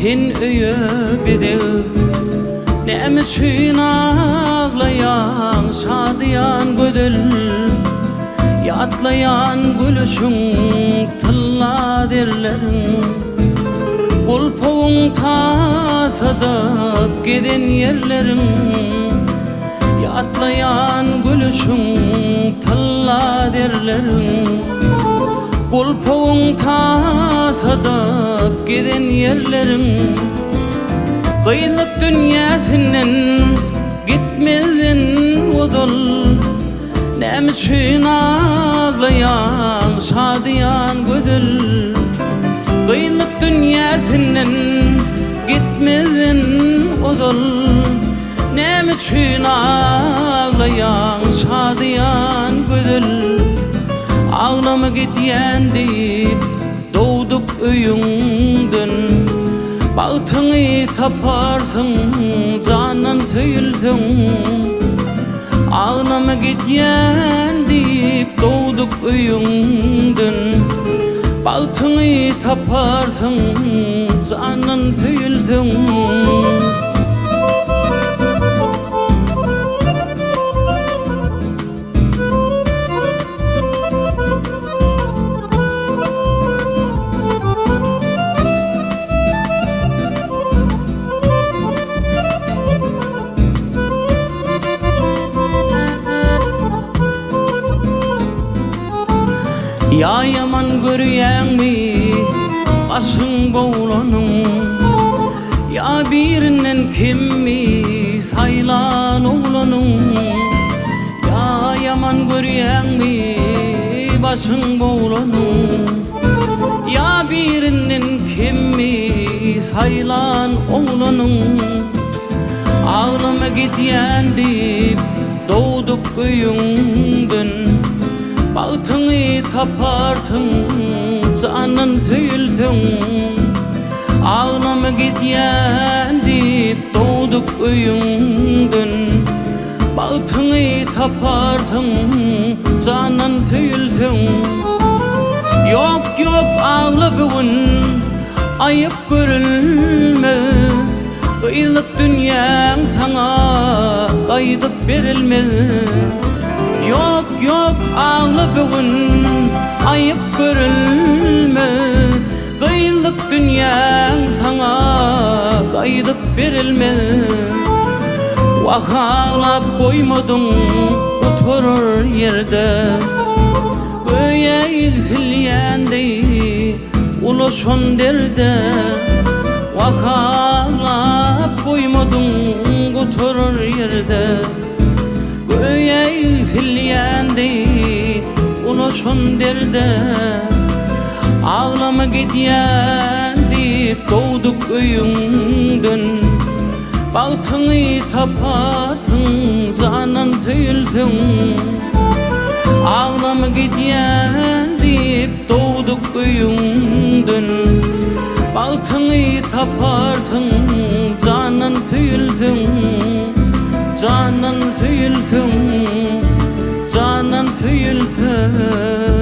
sen öýe bedeg. Näme üçin aglaýan şadyan gödel, ýatlaýan gülüşüň tylla derlerin. Bolpoň tasadyp geden ýerlerin, ýatlaýan gülüşüň tylla derlerin. Bolpoň tasadyp geden ýerlerin, gynlyk dünýäsinden gitmezin odol. Näme üçin aglaýan şadyan gödel, gynlyk dünýäsinden gitmezin odol. Näme üçin aglaýan şadyan gödel, ağlama gitýän diýip dowduk öýüňden. Bagtyňy taparsyň janan söýülseň, ağlama gitýän diýip dowduk öýüňden. Bagtyňy taparsyň janan söýülseň. Ya yaman görýäňmi başyň bowlanyň, ya birinden kimmi saýlan oglanyň. Ya yaman görýäňmi başyň bowlanyň, ya birinden kimmi saýlan oglanyň. Ağlama gitýän diýip dowduk öýüňden, bagtyňy taparsyň janan söýülseň. Ağlama gitýän diýip dowduk öýüňden, bagtyňy taparsyň janan söýülseň. Ýok ýok ağla bugün, aýyp görülmez. Gynlyk dünýäň saňa gaýdyp berilmez. Yok yok ağla bugün, aýyp görülmez. Gynlyk dünýäň saňa gaýdyp berilmez. Wah ağlap goýmadyň oturur ýerde, göýe ýükselýändi ulaşan derde. Wah ağlap goýmadyň oturur ýerde, göýe ýükselýändi ulaşan derde. Ağlama gitýän diýip dowduk öýüňden, bagtyňy taparsyň janan söýülseň. Ağlama gitýän diýip dowduk öýüňden, bagtyňy taparsyň janan söýülseň. Janan söýülseň, janan söýülseň.